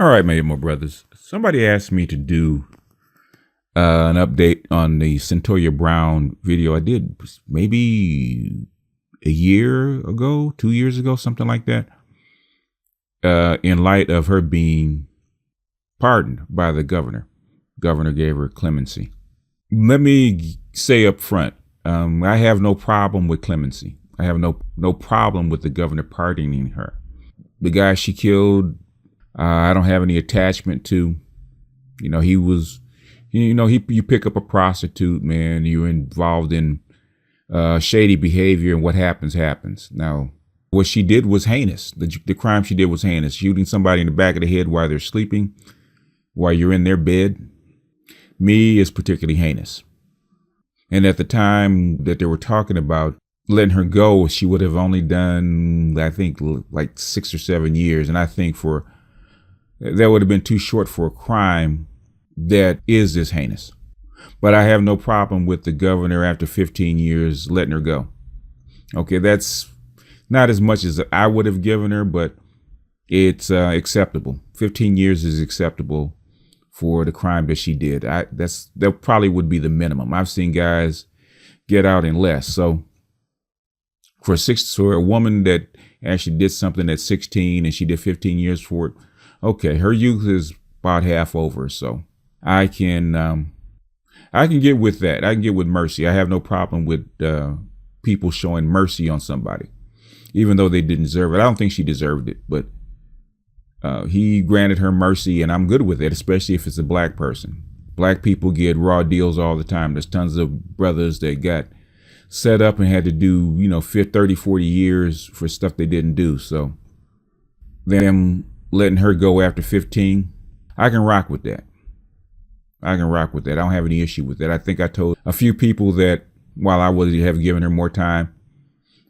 All right, my IBMOR brothers. Somebody asked me to do an update on the Cyntoia Brown video I did maybe a year ago, 2 years ago, something like that, in light of her being pardoned by the governor. Governor gave her clemency. Let me say up front, I have no problem with clemency. I have no problem with the governor pardoning her. The guy she killed, I don't have any attachment to. You pick up a prostitute, man, you're involved in shady behavior, and what happens. Now, what she did was heinous. The crime she did was heinous. Shooting somebody in the back of the head while they're sleeping, while you're in their bed, is particularly heinous. And at the time that they were talking about letting her go, she would have only done, I think, like 6 or 7 years. And I think that would have been too short for a crime that is this heinous. But I have no problem with the governor after 15 years letting her go. Okay, that's not as much as I would have given her, but it's acceptable. 15 years is acceptable for the crime that she did. That probably would be the minimum. I've seen guys get out in less. So for a woman that actually did something at 16 and she did 15 years for it, okay, her youth is about half over. So I can get with that. I can get with mercy. I have no problem with people showing mercy on somebody, even though they didn't deserve it. I don't think she deserved it, but he granted her mercy, and I'm good with it, especially if it's a black person. Black people get raw deals all the time. There's tons of brothers that got set up and had to do, 30, 40 years for stuff they didn't do. So them letting her go after 15, I can rock with that. I don't have any issue with that. I think I told a few people that while I would have given her more time,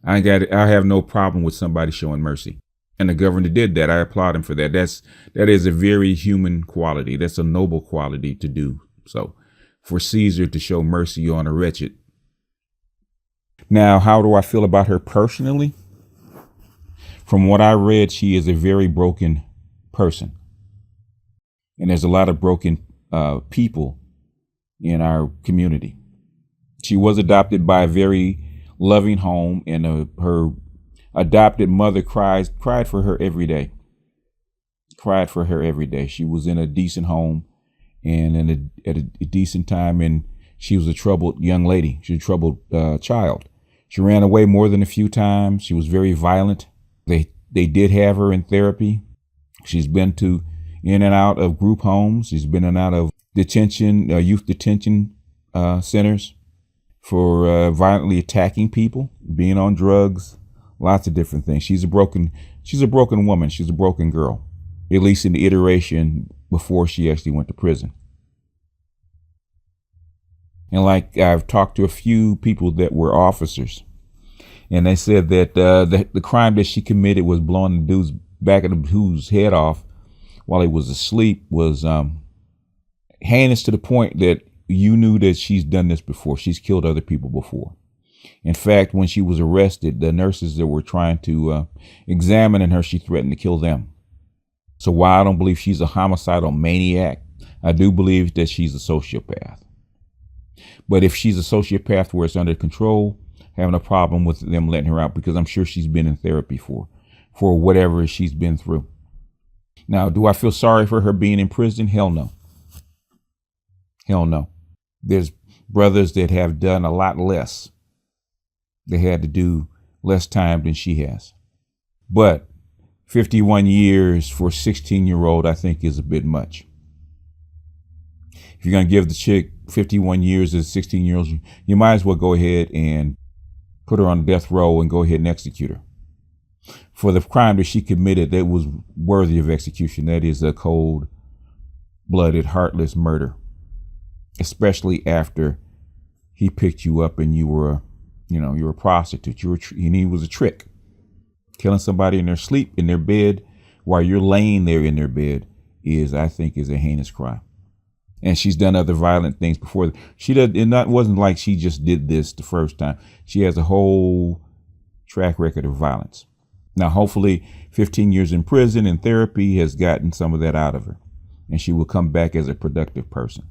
I have no problem with somebody showing mercy. And the governor did that. I applaud him for that. That is a very human quality. That's a noble quality to do. So for Caesar to show mercy on a wretched. Now, how do I feel about her personally? From what I read, she is a very broken person. And there's a lot of broken people in our community. She was adopted by a very loving home, and her adopted mother cried for her every day. She was in a decent home and at a decent time, and she was a troubled young lady. She was a troubled child. She ran away more than a few times. She was very violent. They did have her in therapy. She's been in and out of group homes. She's been in and out of youth detention centers for violently attacking people, being on drugs, lots of different things. She's a broken woman. She's a broken girl, at least in the iteration before she actually went to prison. And like I've talked to a few people that were officers, and they said that the crime that she committed was blowing the dude's back of the dude's head off while he was asleep was heinous to the point that you knew that she's done this before. She's killed other people before. In fact, when she was arrested, the nurses that were trying to examine her, she threatened to kill them. So while I don't believe she's a homicidal maniac, I do believe that she's a sociopath. But if she's a sociopath where it's under control, I have no problem with them letting her out, because I'm sure she's been in therapy for whatever she's been through. Now, do I feel sorry for her being in prison? Hell no. Hell no. There's brothers that have done a lot less. They had to do less time than she has. But 51 years for a 16-year-old, I think, is a bit much. If you're going to give the chick 51 years as a 16-year-old, you might as well go ahead and put her on death row and go ahead and execute her. For the crime that she committed, that was worthy of execution. That is a cold-blooded, heartless murder. Especially after he picked you up and you were a prostitute. And he was a trick. Killing somebody in their sleep, in their bed, while you're laying there in their bed I think is a heinous crime. And she's done other violent things before. It wasn't like she just did this the first time. She has a whole track record of violence. Now, hopefully 15 years in prison and therapy has gotten some of that out of her, and she will come back as a productive person.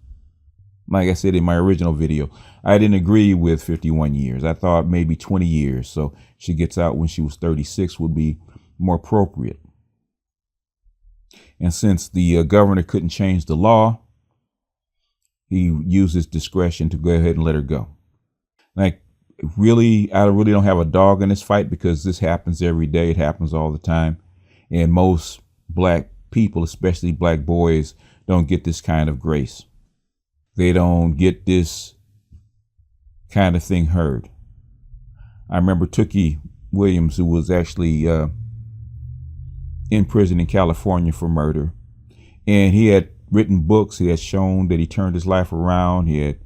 Like I said in my original video, I didn't agree with 51 years. I thought maybe 20 years. So she gets out when she was 36 would be more appropriate. And since the governor couldn't change the law, he used his discretion to go ahead and let her go. Like, really, I really don't have a dog in this fight, because this happens every day. It happens all the time. And most black people, especially black boys, don't get this kind of grace. They don't get this kind of thing heard. I remember Tookie Williams, who was actually in prison in California for murder. And he had written books. He had shown that he turned his life around. He had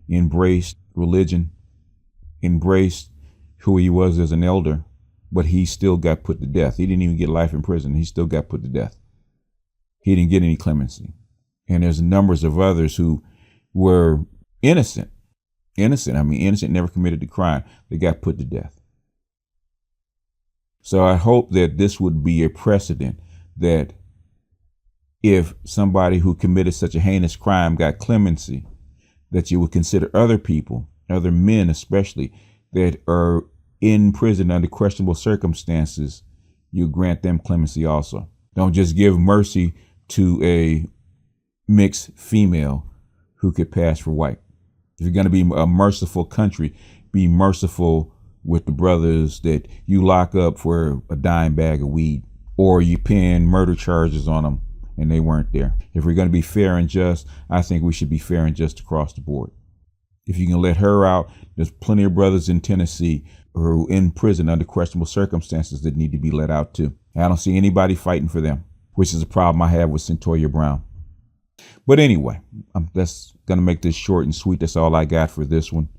embraced religion, embraced who he was as an elder, but he still got put to death. He didn't even get life in prison. He still got put to death. He didn't get any clemency. And there's numbers of others who were innocent. Innocent, never committed the crime. They got put to death. So I hope that this would be a precedent, that if somebody who committed such a heinous crime got clemency, that you would consider other people, other men especially, that are in prison under questionable circumstances, you grant them clemency also. Don't just give mercy to a mixed female who could pass for white. If you're going to be a merciful country, be merciful with the brothers that you lock up for a dime bag of weed, or you pin murder charges on them and they weren't there. If we're going to be fair and just, I think we should be fair and just across the board. If you can let her out, there's plenty of brothers in Tennessee who are in prison under questionable circumstances that need to be let out too. I don't see anybody fighting for them, which is a problem I have with Cyntoia Brown. But anyway, that's going to make this short and sweet. That's all I got for this one.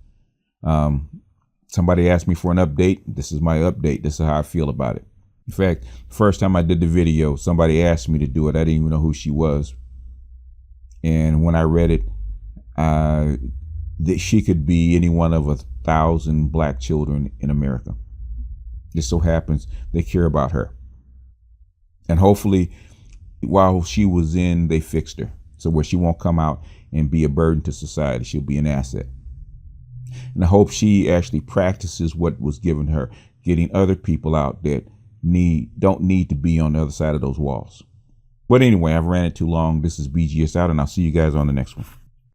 Somebody asked me for an update. This is my update. This is how I feel about it. In fact, the first time I did the video, somebody asked me to do it. I didn't even know who she was. And when I read it, that she could be any one of 1,000 black children in America. It so happens they care about her. And hopefully, while she was in, they fixed her. So where she won't come out and be a burden to society, she'll be an asset. And I hope she actually practices what was given her, getting other people out that don't need to be on the other side of those walls. But anyway, I've ran it too long. This is BGS out, and I'll see you guys on the next one.